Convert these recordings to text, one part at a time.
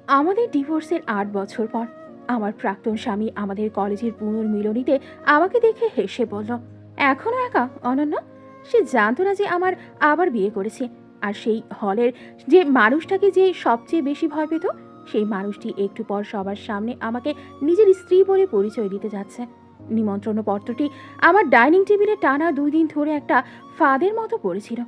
আমাদের ডিভোর্সের ৮ বছর পর আমার প্রাক্তন স্বামী আমাদের কলেজের পুনর্মিলনীতে আমাকে দেখে হেসে বলল, এখনো একা অনন্যা? সে জানতো না যে আমার আবার বিয়ে করেছে, আর সেই হলের যে মানুষটাকে যে সবচেয়ে বেশি ভয় পেত, সেই মানুষটি একটু পর সবার সামনে আমাকে নিজের স্ত্রী বলে পরিচয় দিতে যাচ্ছে। নিমন্ত্রণ পত্রটি আমার ডাইনিং টেবিলে টানা 2 দিন ধরে একটা ফাঁদের মতো পড়েছিল।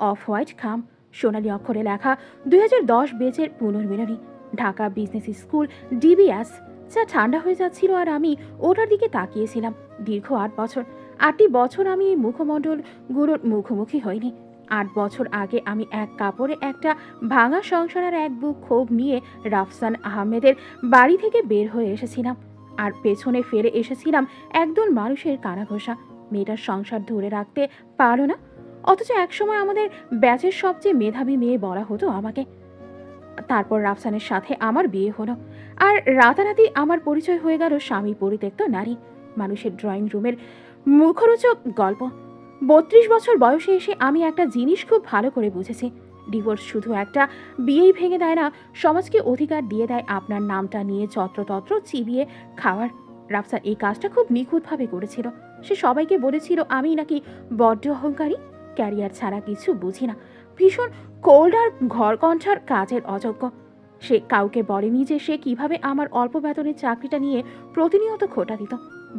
অফ হোয়াইট খাম, সোনালী অক্ষরে লেখা 2010 বেচের পুনর্মিলনী, ঢাকা বিজনেস স্কুল, ডিবিএস। যা ঠান্ডা হয়ে যাচ্ছিল, আর আমি ওটার দিকে তাকিয়েছিলাম। দীর্ঘ 8 বছর, 8টি বছর আমি এই মুখমণ্ডলগুলোর মুখোমুখি হইনি। 8 বছর আগে আমি এক কাপড়ে একটা ভাঙা সংসার আর এক বুক ক্ষোভ নিয়ে রাফসান আহমেদের বাড়ি থেকে বের হয়ে এসেছিলাম, আর পেছনে ফেলে এসেছিলাম একদল মানুষের কানাঘোষা। মেয়েটার সংসার ধরে রাখতে পারো না, অথচ একসময় আমাদের ব্যাচের সবচেয়ে মেধাবী মেয়ে বলা হতো আমাকে। তারপর রাফসানের সাথে আমার বিয়ে হলো, আর রাতারাতি আমার পরিচয় হয়ে গেল স্বামী পরিত্যক্ত নারী। মানুষের ড্রয়িং রুমের মুখরোচক গল্প। 32 বছর বয়সে এসে আমি একটা জিনিস খুব ভালো করে বুঝেছি, ডিভোর্স শুধু একটা বিয়েই ভেঙে দেয় না, সমাজকে অধিকার দিয়ে দেয় আপনার নামটা নিয়ে যত্রতত্র চিবিয়ে খাওয়ার। রাফসান এই কাজটা খুব নিখুঁতভাবে করেছিল। সে সবাইকে বলেছিল আমি নাকি বড্ড অহংকারী, ক্যারিয়ার ছাড়া কিছু বুঝি না, ভীষণ কোল্ড আর ঘরকণ্ঠার কাজের অযোগ্য। সে কাউকে বলেনি যে সে কিভাবে আমার অল্প বেতনের চাকরিটা নিয়ে প্রতিনিয়ত খোটা দিত,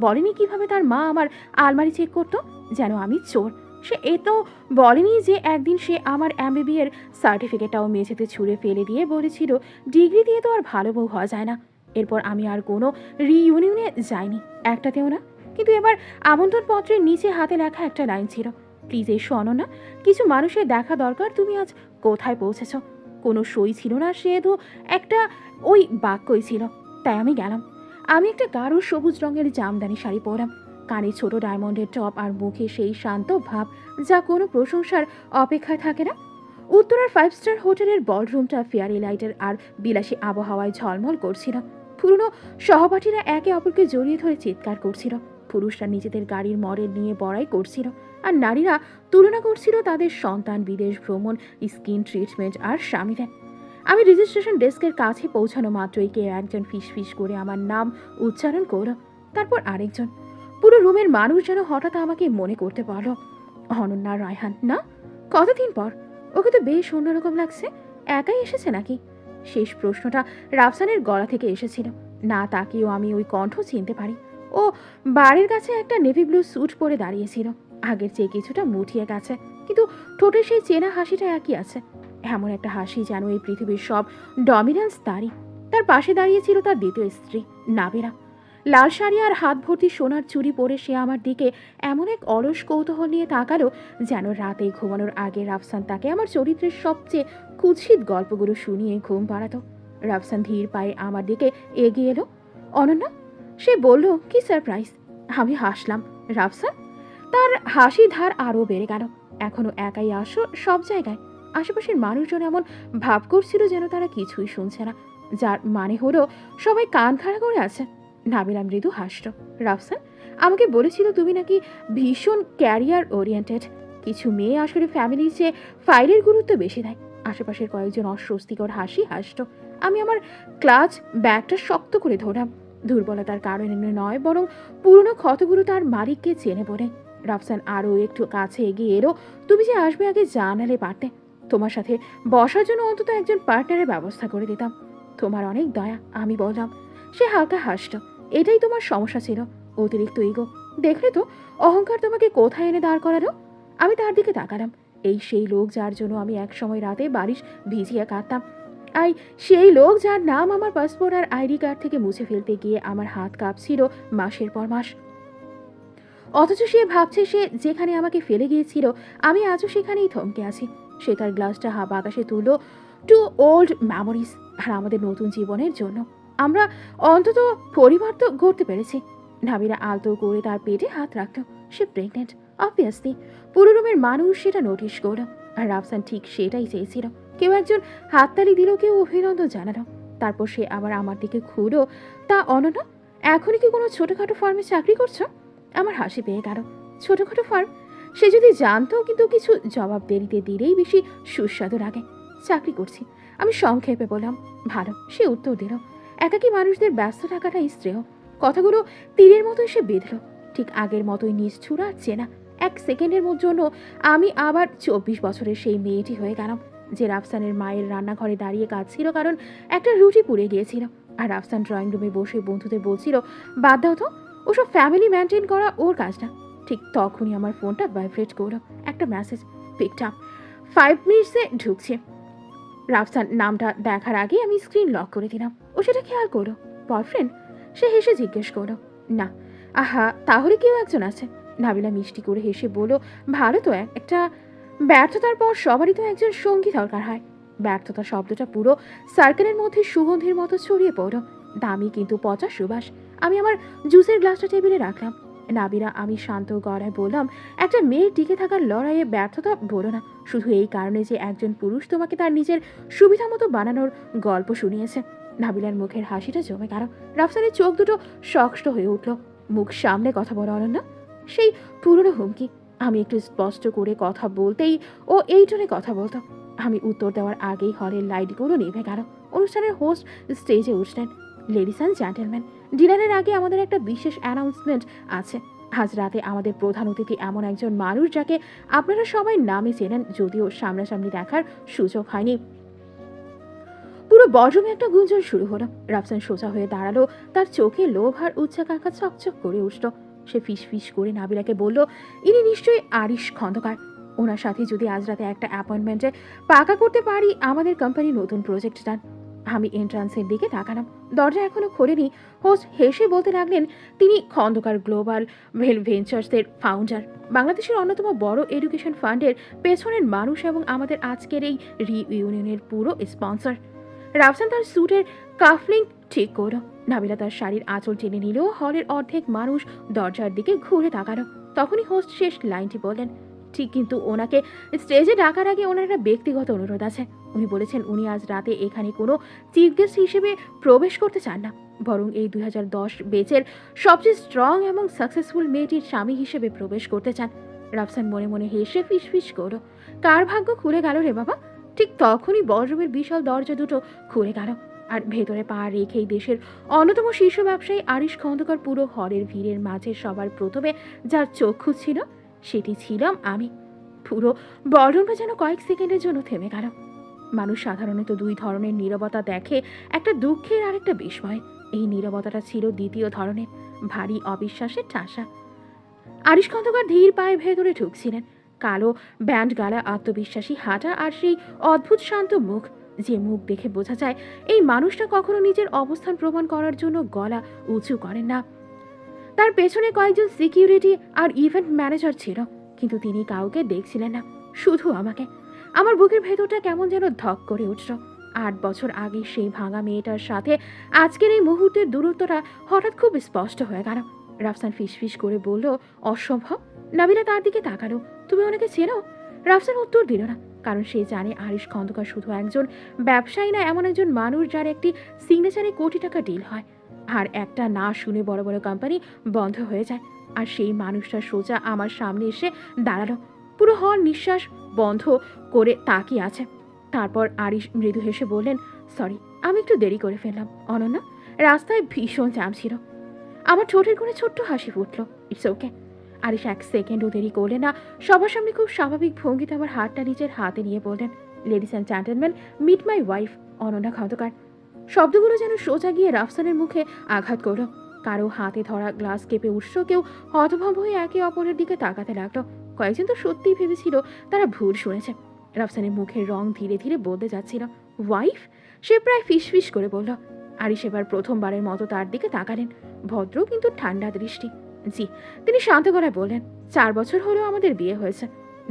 বলেনি কিভাবে তার মা আমার আলমারি চেক করতো যেন আমি চোর। সে এতো বলেনি যে একদিন সে আমার এমবিবি এর সার্টিফিকেটটাও মেঝেতে ছুঁড়ে ফেলে দিয়ে বলেছিল ডিগ্রি দিয়ে তো আর ভালো বউ হওয়া যায় না। এরপর আমি আর কোনো রিইউনিয়নে যাইনি, একটাতেও না। কিন্তু এবার আমন্ত্রণপত্রের নিচে হাতে লেখা একটা লাইন ছিল, প্লিজ এসো অনন্যা, কিছু মানুষের দেখা দরকার, তুমি আজ কোথায় পৌঁছেছ। কোনো সই ছিল না, সে তো একটা ওই বাক্যই ছিল। তাই আমি গেলাম। আমি একটা গাঢ় সবুজ রঙের জামদানি শাড়ি পরলাম, কানে ছোট ডায়মন্ডের টপ, আর মুখে সেই শান্ত ভাব যা কোনো প্রশংসার অপেক্ষায় থাকে না। উত্তরার 5 স্টার হোটেলের বলরুমটা ফেয়ারি লাইটের আর বিলাসী আবহাওয়ায় ঝলমল করছিল। পুরনো সহপাঠীরা একে অপরকে জড়িয়ে ধরে চিৎকার করছিল, পুরুষরা নিজেদের গাড়ির মডেল নিয়ে বড়াই করছিল, আর নারীরা তুলনা করছিল তাদের সন্তান, বিদেশ ভ্রমণ, স্কিন ট্রিটমেন্ট আর স্বামীরা। আমি রেজিস্ট্রেশন ডেস্কের কাছে পৌঁছানো মাত্রই কে একজন ফিস করে আমার নাম উচ্চারণ করল, তারপর আরেকজন। পুরো রুমের মানুষ যেন হঠাৎ আমাকে মনে করতে পারল। অনন্যা রায়হান না? কতদিন পর? ওকে তো বেশ অন্যরকম লাগছে। একাই এসেছে নাকি? শেষ প্রশ্নটা রাফসানের গলা থেকে এসেছিল। না তাকিয়েও আমি ওই কণ্ঠ চিনতে পারি। ও বাড়ির কাছে একটা নেভি ব্লু স্যুট পরে দাঁড়িয়েছিল, আগের চেয়ে কিছুটা মুঠিয়ে গেছে, কিন্তু ঠোঁটের সেই চেনা হাসিটা একই আছে। এমন একটা হাসি যেন এই পৃথিবীর সব ডমিনেন্স তারই। তার পাশে দাঁড়িয়েছিল তার দ্বিতীয় স্ত্রী নাবিরা, লাল শাড়ি আর হাত ভর্তি সোনার চুড়ি পরে সে আমার দিকে এমন এক অলস কৌতূহল নিয়ে তাকালো যেন রাতে ঘুমানোর আগে রাফসান তাকে আমার চরিত্রের সবচেয়ে কুৎসিত গল্পগুলো শুনিয়ে ঘুম পাড়াতো। রাফসান ধীর পায়ে আমার দিকে এগিয়ে এলো। অনন্যা, সে বলল, কি সারপ্রাইজ। আমি হাসলাম। রাফসান? তার হাসি ধার আরও বেড়ে গেল। এখনো একাই আসো সব জায়গায়? আশেপাশের মানুষজন এমন ভাব করছিল যেন তারা কিছুই শুনছে না, যার মানে হলো সবাই কান খাড়া করে আছে। নাবিলা মৃদু হাসল। রাফসান, আমাকে বলেছিল তুমি নাকি ভীষণ ক্যারিয়ার ওরিয়েন্টেড। কিছু মেয়ে আসলে ফ্যামিলির চেয়ে ফাইলের গুরুত্ব বেশি দেয়। আশেপাশের কয়েকজন অস্বস্তিকর হাসি হাসত। আমি আমার ক্লাচ ব্যাগটা শক্ত করে ধরলাম, দুর্বলতার কারণে নয়, বরং পুরনো ক্ষতগুলো তার মালিককে চেনে বলে। রাফসান আরও একটু কাছে এগিয়ে এলো। তুমি যে আসবে আগে জানালে পারতে, তোমার সাথে বসার জন্য অন্তত একজন পার্টনারের ব্যবস্থা করে দিতাম। তোমার অনেক দয়া, আমি বললাম। সে হালকা হাসল। এটাই তোমার সমস্যা ছিল, অতিরিক্ত ইগো। দেখলে তো অহংকার তোমাকে কোথায় এনে দাঁড় করালো। আমি তার দিকে তাকালাম। এই সেই লোক যার জন্য আমি একসময় রাতে বারিশ ভিজিয়ে কাটতাম, আই সেই লোক যার নাম আমার পাসপোর্ট আর আইডি কার্ড থেকে মুছে ফেলতে গিয়ে আমার হাত কাঁপছিল মাসের পর মাস। অথচ সে ভাবছে সে যেখানে আমাকে ফেলে গিয়েছিল আমি আজও সেখানেই থমকে আছি। সে তার গ্লাসটা বাতাসে তুলল। টু ওল্ড মেমোরিজ, আর আমাদের নতুন জীবনের জন্য আমরা অন্তত পরিবার তো গড়তে পেরেছি। নাবিরা আলতো করে তার পেটে হাত রাখল। সে প্রেগনেন্ট, অবভিয়াসলি। পুরো রুমের মানুষ সেটা নোটিশ করল, আর রাফসান ঠিক সেটাই চেয়েছিল। কেউ একজন হাততালি দিল, কেউ অভিনন্দন জানালো। তারপর সে আবার আমার দিকে ঘুরো। তা অনন্যা, এখনই কি কোনো ছোটখাটো ফার্মে চাকরি করছো? আমার হাসি পেয়ে গেল। ছোটখাটো ফার্ম? সে যদি জানতো, কিন্তু কিছু জবাব দেরিতে দিলেই বেশি সুস্বাদু লাগে। চাকরি করছি, আমি সংক্ষেপে বললাম, ভালো। সে উত্তর দিল, একাকী মানুষদের ব্যস্ত থাকাটাই শ্রেয়। কথাগুলো তীরের মতো এসে বেঁধল, ঠিক আগের মতোই নিষ্ঠুর আর চেনা। এক সেকেন্ডের জন্য আমি আবার 24 বছরের সেই মেয়েটি হয়ে গেলাম, যে রাফসানের মায়ের রান্নাঘরে দাঁড়িয়ে কাঁদছিল কারণ একটা রুটি পুড়ে গিয়েছিল, আর রাফসান ড্রয়িং রুমে বসে বন্ধুদের বলছিল, বাদ দাও তো, ওসব ফ্যামিলি মেনটেন করা ওর কাজ না। ঠিক তখনই আমার ফোনটা ভাইব্রেট করলো। একটা মেসেজ, পিকড আপ, 5 মিনিটসে ঢুকছে। রাফসান নামটা দেখার আগে আমি স্ক্রিন লক করে দিলাম। ও সেটা খেয়াল করলো। বয়ফ্রেন্ড? সে হেসে জিজ্ঞেস করলো। না। আহা, তাহলে কেউ একজন আছে। নাবিলা মিষ্টি করে হেসে বলল, ভালো তো। একটা ব্যর্থতার পর সবারই তো একজন সঙ্গী দরকার হয়। ব্যর্থতা শব্দটা পুরো সার্কেলের মধ্যে সুগন্ধির মতো ছড়িয়ে পড়ল, দামি কিন্তু পচা সুবাস। আমি আমার জুসের গ্লাসটা টেবিলে রাখলাম। নাবিলা, আমি শান্ত গলায় বললাম, একটা মেয়ের টিকে থাকার লড়াইয়ে ব্যর্থতা বলো না, শুধু এই কারণে যে একজন পুরুষ তোমাকে তার নিজের সুবিধা মতো বানানোর গল্প শুনিয়েছে। নাবিলার মুখের হাসিটা জমে গেল। রাফসানের চোখ দুটো শক্ত হয়ে উঠল। মুখ সামনে কথা বলা অনন্যা, সেই পুরনো হুমকি। আমি একটু স্পষ্ট করে কথা বলতেই ও এই টোনে কথা বলতো। আমি উত্তর দেওয়ার আগেই হলের লাইটগুলো নিভে গেল। অনুষ্ঠানের হোস্ট স্টেজে উঠলেন। লেডিস অ্যান্ড জেন্টলম্যান, ডিনারের আগে আমাদের একটা বিশেষ অ্যানাউন্সমেন্ট আছে। আজ রাতে আমাদের প্রধান অতিথি এমন একজন মানুষ যাকে আপনারা সবাই নামে চেনেন, যদিও সামনাসামনি দেখার সুযোগ হয়নি। পুরো বজমে একটা গুঞ্জন শুরু হলো। রাফসান সোজা হয়ে দাঁড়ালো, তার চোখে লোভ আর উচ্চাকাঙ্ক্ষা চকচক করে উঠল। সে ফিস ফিস করে নাবিলাকে বলল, ইনি নিশ্চয়ই আরিশ খন্দকার। ওনার সাথে যদি আজ রাতে একটা অ্যাপয়েন্টমেন্টে পাকা করতে পারি আমাদের কোম্পানির নতুন প্রজেক্টটা। আমি এন্ট্রান্সের দিকে তাকালাম। দরজা এখনো খোলেনি। হোস্ট হেসে বলতে লাগলেন, তিনি খন্দকার গ্লোবাল ভেঞ্চার্সের ফাউন্ডার, বাংলাদেশের অন্যতম বড় এডুকেশন ফান্ডের পেছনের মানুষ এবং আমাদের আজকের এই রিইউনিয়নের পুরো স্পন্সর। রাফসান তার স্যুটের কাফলিং ঠিক করলো। নাবিলা তার শাড়ির আঁচল টেনে নিল। হলের অর্ধেক মানুষ দরজার দিকে ঘুরে তাকালো। তখনই হোস্ট শেষ লাইনটি বললেন, ঠিক, কিন্তু ওনাকে স্টেজে ডাকার আগে ওনার একটা ব্যক্তিগত অনুরোধ আছে। উনি বলেছেন উনি আজ রাতে এখানে কোনো চিফ গেস্ট হিসেবে প্রবেশ করতে চান না, বরং এই 2010 বেচের সবচেয়ে স্ট্রং এবং সাকসেসফুল মেয়েটির স্বামী হিসেবে প্রবেশ করতে চান। রাফসান মনে মনে হেসে ফিসফিস করলো, কার ভাগ্য খুলে গেল রে বাবা। ঠিক তখনই বলরুমের বিশাল দরজা দুটো খুলে গেল, আর ভেতরে পা রেখেই দেশের অন্যতম শীর্ষ ব্যবসায়ী আরিশ খন্দকার পুরো হলের ভিড়ের মাঝে সবার প্রথমে যার চক্ষু ছিল সেটি ছিলাম আমি। পুরো বলরুমটা যেন কয়েক সেকেন্ডের জন্য থেমে গেল। মানুষ সাধারণত দুই ধরনের নীরবতা দেখে, একটা দুঃখের আর একটা বিস্ময়। এই নীরবতাটা ছিল দ্বিতীয় ধরনের, ভারী অবিশ্বাসের ঠাসা। আরিশ খন্দকার ধীর পায়ে ভেতরে ঢুকছিলেন। কালো ব্যান্ড গালা, আত্মবিশ্বাসী হাঁটা আর সেই অদ্ভুত শান্ত মুখ, যে মুখ দেখে বোঝা যায় এই মানুষটা কখনো নিজের অবস্থান প্রমাণ করার জন্য গলা উঁচু করেন না। তার পেছনে কয়েকজন সিকিউরিটি আর ইভেন্ট ম্যানেজার ছিল, কিন্তু তিনি কাউকে দেখছিলেন না, শুধু আমাকে। আমার বুকের ভেতরটা কেমন যেন ধক করে উঠল। 8 বছর আগে সেই ভাঙা মেয়েটার সাথে আজকের এই মুহূর্তের দূরত্বটা হঠাৎ খুব স্পষ্ট হয়ে গেল। রাফসান ফিসফিস করে বলল, অসম্ভব। নাবিলা তার দিকে তাকালো, তুমি ওনাকে চেনো? রাফসান উত্তর দিল না, কারণ সে জানে আরিশ খন্দকার শুধু একজন ব্যবসায়ী না, এমন একজন মানুষ যার একটি সিগনেচারে কোটি টাকা ডিল হয়, আর একটা না শুনে বড় বড় কোম্পানি বন্ধ হয়ে যায়। আর সেই মানুষটা সোজা আমার সামনে এসে দাঁড়ালো। পুরো হল নিঃশ্বাস বন্ধ করে তাকিয়ে আছে। তারপর আরিশ মৃদু হেসে বললেন, সরি, আমি একটু দেরি করে ফেললাম অনন্যা, রাস্তায় ভীষণ জ্যাম ছিল। আমার ঠোঁটের কোণে ছোট্ট হাসি ফুটল। It's okay. আরিশ 1 সেকেন্ডও দেরি করলেন না। সবার সামনে খুব স্বাভাবিক ভঙ্গিতে আমার হাতটা নিজের হাতে নিয়ে বললেন, ladies and gentleman, meet my wife Ananya Khandaker. শব্দগুলো যেন সোজা গিয়ে রাফসানের মুখে আঘাত করল। কারো হাতে ধরা গ্লাস কেঁপে উঠল, কেউ হতভম্ব হয়ে একে অপরের দিকে তাকাতে লাগলো। কয়েকজন তো সত্যিই ভেবেছিল তারা ভুল শুনেছে। রাফসানের মুখের রং ধীরে ধীরে বদলে যাচ্ছিল। ওয়াইফ? সে প্রায় ফিসফিস করে বলল। আরিশ এবার প্রথমবারের মতো তার দিকে তাকালেন, ভদ্র কিন্তু ঠান্ডা দৃষ্টি। জি, তিনি শান্ত গলায় বললেন, 4 বছর হলো আমাদের বিয়ে হয়েছে।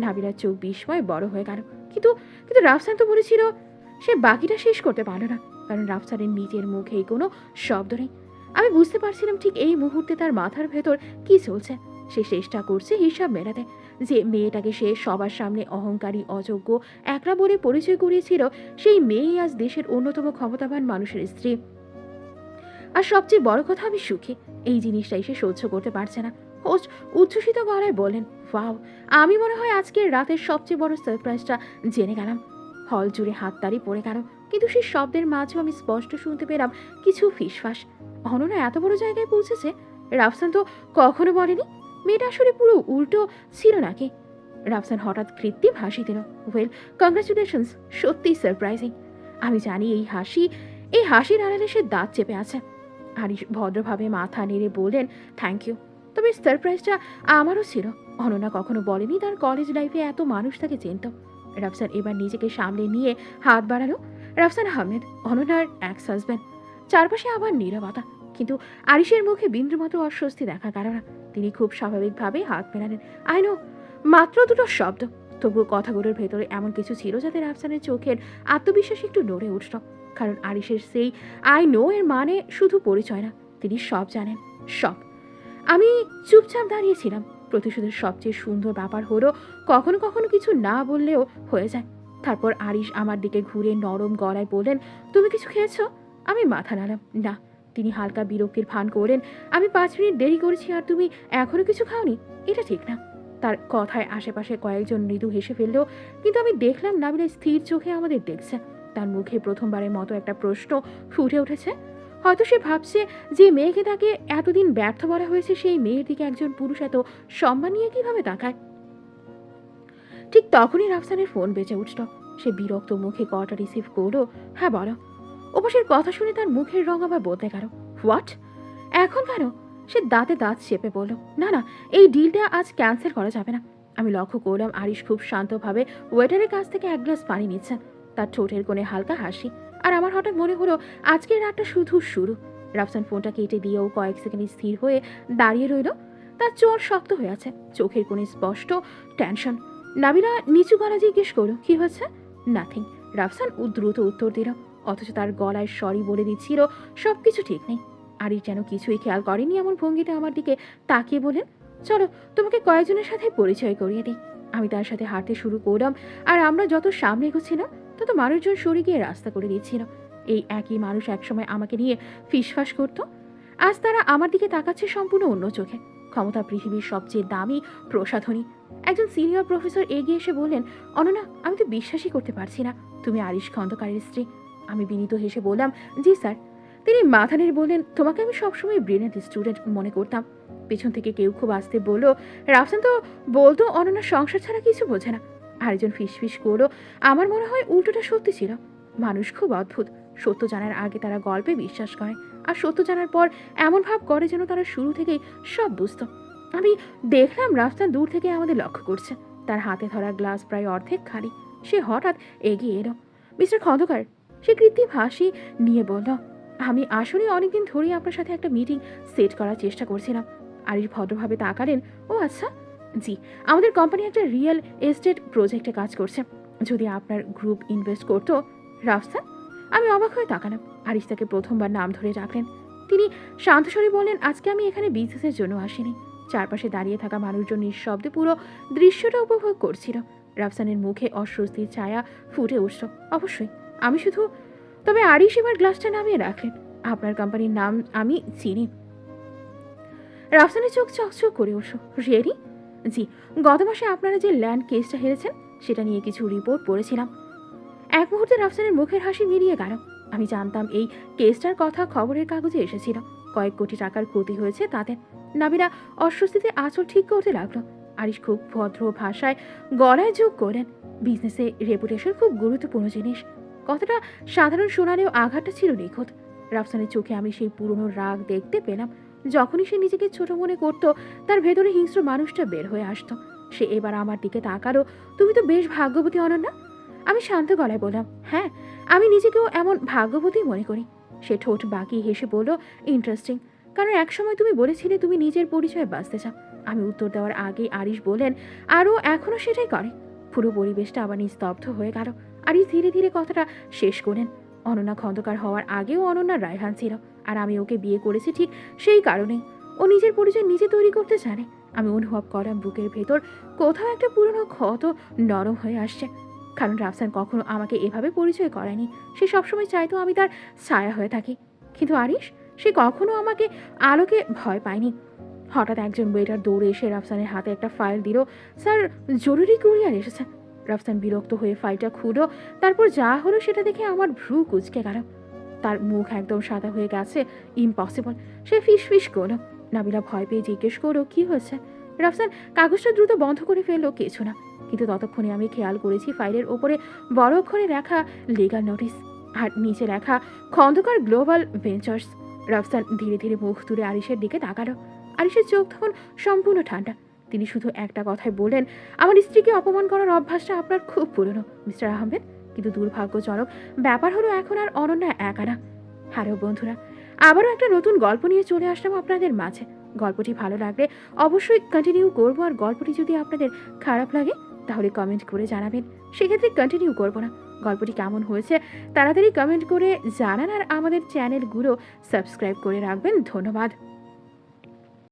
নাবিলার চোখ বিস্ময় বড় হয়ে গেল। কিন্তু কিন্তু রাফসান তো বলেছিল। সে বাকিটা শেষ করতে পারল না, কারণ রাফসানের নিজের মুখেই কোনো শব্দ নেই। আমি বুঝতে পারছিলাম ঠিক এই মুহূর্তে তার মাথার ভেতর কি চলছে। সে চেষ্টা করছে হিসাব মেলাতে, যে মেয়েটাকে সে সবার সামনে অহংকারী, অযোগ্য, একলা বলে পরিচয় করিয়েছিল, সেই মেয়েই আজ দেশের অন্যতম ক্ষমতাবান মানুষের স্ত্রী। আর সবচেয়ে বড় কথা, আমি সুখী। এই জিনিসটাই সে সহ্য করতে পারছে না। হোস্ট উচ্ছ্বসিত গলায় বলেন, ওয়াও, আমি মনে হয় আজকের রাতের সবচেয়ে বড় সারপ্রাইজটা জেনে গেলাম। হল জুড়ে হাততালি পড়ে গেল। কিন্তু সেই শব্দের মাঝেও আমি স্পষ্ট শুনতে পেলাম কিছু ফিসফাস। অনন্যা এত বড় জায়গায় পৌঁছেছে, রাফসান তো কখনো বলেনি। মেয়েটা আসলে পুরো উল্টো ছিল নাকি? রাফসান হঠাৎ কৃত্রিম হাসি দিল। ওয়েল, কংগ্রাচুলেশনস, সত্যি সারপ্রাইজিং। আমি জানি এই হাসির আড়ালে সে দাঁত চেপে আছে। আরিশ ভদ্রভাবে মাথা নেড়ে বললেন, থ্যাংক ইউ। তবে সারপ্রাইজটা আমারও ছিল। অনন্যা কখনো বলেনি তার কলেজ লাইফে এত মানুষ তাকে চিনত। রাফসান এবার নিজেকে সামলে নিয়ে হাত বাড়ালো। রাফসান আহমেদ, অনন্যার এক্স হাজব্যান্ড। চারপাশে আবার নীরবতা, কিন্তু আরিশের মুখে বিন্দুমাত্র অস্বস্তি দেখা গেল না। তিনি খুব স্বাভাবিকভাবে হাত মেলালেন। আই নো, মাত্র দুটো শব্দ, তবুও কথাগুলোর ভেতরে এমন কিছু ছিল যাতে রাফসানের চোখের আত্মবিশ্বাস একটু নড়ে উঠল। কারণ আরিশের সেই আই নো এর মানে শুধু পরিচয় না, তিনি সব জানেন, সব। আমি চুপচাপ দাঁড়িয়েছিলাম। প্রতিশোধের সবচেয়ে সুন্দর ব্যাপার হলো কখনো কখনো কিছু না বললেও হয়ে যায়। তারপর আরিশ আমার দিকে ঘুরে নরম গলায় বললেন, তুমি কিছু খেয়েছ? আমি মাথা নাড়লাম, না। তিনি হালকা বিরক্তির ভান করলেন, আমি 5 মিনিট দেরি করেছি আর তুমি এখনো কিছু খাওনি, এটা ঠিক না। তার কথায় আশেপাশে কয়েকজন মৃদু হেসে ফেললো, কিন্তু আমি দেখলাম নাবিলা স্থির চোখে আমাদের দেখছে। তার মুখে প্রথমবারের মতো একটা প্রশ্ন ফুটে উঠেছে। হয়তো সে ভাবছে যে মেয়েকে তাকে এতদিন ব্যর্থ বলা হয়েছে, সেই মেয়ের দিকে একজন পুরুষ এত সম্মান নিয়ে কিভাবে তাকায়। ঠিক তখনই রাফসানের ফোন বেজে উঠল। সে বিরক্ত মুখে কলটা রিসিভ করলো। হ্যাঁ বলো। ওপাশের কথা শুনে তার মুখের রং আবার বদলে গেল। হোয়াট? এখন কেন? সে দাঁতে দাঁত চেপে বলল, না না, এই ডিলটা আজ ক্যান্সেল করা যাবে না। আমি লক্ষ্য করলাম আরিশ খুব শান্তভাবে ওয়েটারের কাছ থেকে 1 গ্লাস পানি নিচ্ছেন। তার ঠোঁটের কোণে হালকা হাসি। আর আমার হঠাৎ মনে হলো আজকের রাতটা শুধু শুরু। রাফসান ফোনটা কেটে দিয়েও কয়েক সেকেন্ড স্থির হয়ে দাঁড়িয়ে রইল। তার চোখ শক্ত হয়ে আছে, চোখের কোণে স্পষ্ট টেনশন। নাবিলা নিচু গলা জিজ্ঞেস করলো, কি হচ্ছে? নাথিং। রাফসান দ্রুত উত্তর দিল, অথচ তার গলায় সরি বলে দিচ্ছিল সবকিছু ঠিক নেই। আরিশ যেন কিছুই খেয়াল করেনি এমন ভঙ্গিতে আমার দিকে তাকিয়ে বলেন, চলো তোমাকে কয়েকজনের সাথে পরিচয় করিয়ে দিই। আমি তার সাথে হাঁটতে শুরু করলাম, আর আমরা যত সামনে এগোচ্ছিলাম তত মানুষজন সরে গিয়ে রাস্তা করে দিচ্ছিল। এই একই মানুষ একসময় আমাকে নিয়ে ফিসফাস করত, আজ তারা আমার দিকে তাকাচ্ছে সম্পূর্ণ অন্য চোখে। ক্ষমতা পৃথিবীর সবচেয়ে দামি প্রসাধনী। একজন সিনিয়র প্রফেসর এগিয়ে এসে বললেন, অনন্যা, আমি তো বিশ্বাসই করতে পারছি না তুমি আরিশ খন্দকারের স্ত্রী। আমি বিনীত হেসে বললাম, জি স্যার। তিনি মাথা নেড়ে বললেন, তোমাকে আমি সবসময় ব্রিলিয়েন্ট স্টুডেন্ট মনে করতাম। পেছন থেকে কেউ খুব আস্তে বলল, রাফসান তো বলতো অনন্যার সংসার ছাড়া কিছু বোঝে না। আরেকজন ফিসফিস করলো, আমার মনে হয় উল্টোটা সত্যি ছিল। মানুষ খুব অদ্ভুত। সত্য জানার আগে তারা গল্পে বিশ্বাস করে, আর সত্য জানার পর এমন ভাব করে যেন তারা শুরু থেকেই সব বুঝত। আমি দেখলাম রাফসান দূর থেকে আমাদের লক্ষ্য করছে। তার হাতে ধরা গ্লাস প্রায় অর্ধেক খালি। সে হঠাৎ এগিয়ে এলো। মিস্টার খন্দকার, সে কৃত্রিম হাসি নিয়ে বলল, আমি আসলে অনেকদিন ধরেই আপনার সাথে একটা মিটিং সেট করার চেষ্টা করছিলাম। আরিশ ভদ্রভাবে তাকালেন, ও আচ্ছা, জি, আমাদের কোম্পানি একটা রিয়েল এস্টেট প্রজেক্টে কাজ করছে। যদি আপনার গ্রুপ ইনভেস্ট করতো। রাফসান? আমি অবাক হয়ে তাকালাম। আরিশ তাকে প্রথমবার নাম ধরে ডাকলেন। তিনি শান্তস্বরে বললেন, আজকে আমি এখানে বিজনেসের জন্য আসিনি। চারপাশে দাঁড়িয়ে থাকা মানুষজন নিঃশব্দে পুরো দৃশ্যটা উপভোগ করছিল। রাফসানের মুখে অস্বস্তির ছায়া ফুটে উঠল। অবশ্যই আমি শুধু। তবে আরিশ এবার গ্লাসটা নামিয়ে রাখলেন। আপনার কোম্পানির নাম আমি চিনি। রাফসানের চোখ চকচক করে উঠল। রিয়েলি? জি, গত মাসে আপনারা যে ল্যান্ড কেসটা হেরেছেন সেটা নিয়ে কিছু রিপোর্ট পড়েছিলাম। এক মুহূর্তে রাফসানের মুখের হাসি মিলিয়ে গেল। আমি জানতাম এই কেসটার কথা খবরের কাগজে এসেছিল। কয়েক কোটি টাকার ক্ষতি হয়েছে তাতে। নাবিরা অস্বস্তিতে আঁচল ঠিক করতে লাগলো। আরিশ খুব ভদ্র ভাষায় গলায় যোগ করলেন, বিজনেসে রেপুটেশন খুব গুরুত্বপূর্ণ জিনিস। কথাটা সাধারণ শোনালেও আঘাতটা ছিল নিখুঁত। রাফসানের চোখে আমি সেই পুরনো রাগ দেখতে পেলাম। যখনই সে নিজেকে ছোট মনে করত, তার ভেতরে হিংস্র মানুষটা বের হয়ে আসতো। সে এবার আমার দিকে তাকালো। তুমি তো বেশ ভাগ্যবতী অনন্যা। আমি শান্ত গলায় বললাম, হ্যাঁ, আমি নিজেকেও এমন ভাগ্যবতী মনে করি। সে ঠোঁট বাঁকিয়ে হেসে বলল, ইন্টারেস্টিং, কারণ একসময় তুমি বলেছিলে তুমি নিজের পরিচয়ে বাঁচতে চাও। আমি উত্তর দেওয়ার আগেই আরিশ বলেন, আরও এখনও সেটাই করে। পুরো পরিবেশটা আবার নিস্তব্ধ হয়ে গেল। আরিশ ধীরে ধীরে কথাটা শেষ করেন, অনন্যা খন্দকার হওয়ার আগেও অনন্যা রায়হান ছিল, আর আমি ওকে বিয়ে করেছি ঠিক সেই কারণেই। ও নিজের পরিচয় নিজে তৈরি করতে জানে। আমি অনুভব করলাম বুকের ভেতর কোথাও একটা পুরনো ক্ষত নরম হয়ে আসছে। কারণ রাফসান কখনো আমাকে এভাবে পরিচয় করায়নি। সে সবসময় চাইতো আমি তার ছায়া হয়ে থাকি। কিন্তু আরিশ, সে কখনো আমাকে আলোকে ভয় পায়নি। হঠাৎ একজন ওয়েটার দৌড়ে এসে রাফসানের হাতে একটা ফাইল দিল। স্যার, জরুরি কুরিয়ার এসেছে। রাফসান বিরক্ত হয়ে ফাইলটা খুলো, তারপর যা হলো সেটা দেখে আমার ভ্রু কুঁচকে গেল। তার মুখ একদম সাদা হয়ে গেছে। ইম্পসিবল। সে ফিস ফিস করলো। নাবিলা ভয় পেয়ে জিজ্ঞেস করলো কি হয়েছে। রাফসান কাগজটা দ্রুত বন্ধ করে ফেললো, কিছু না। কিন্তু ততক্ষণে আমি খেয়াল করেছি ফাইলের ওপরে বড় অক্ষরে লেখা লিগাল নোটিস, আর নিচে লেখা খন্দকার গ্লোবাল ভেঞ্চার্স। রাফসান ধীরে ধীরে মুখ তুলে আরিশের দিকে তাকালো। আরিশের চোখ তখন সম্পূর্ণ ঠান্ডা। তিনি শুধু একটা কথাই বললেন, আমার স্ত্রীকে অপমান করার অভ্যাসটা আপনার খুব পুরনো মিস্টার আহমেদ। কিন্তু দুর্ভাগ্যজনক ব্যাপার হলো এখন আর অনন্যা একা না। হ্যালো বন্ধুরা, আবারও একটা নতুন গল্প নিয়ে চলে আসলাম আপনাদের মাঝে। গল্পটি ভালো লাগলে অবশ্যই কন্টিনিউ করবো, আর গল্পটি যদি আপনাদের খারাপ লাগে তাহলে কমেন্ট করে জানাবেন, সেক্ষেত্রে কন্টিনিউ করবো না। গল্পটি কেমন হয়েছে তাড়াতাড়ি কমেন্ট করে জানান, আর আমাদের চ্যানেলগুলো সাবস্ক্রাইব করে রাখবেন। ধন্যবাদ।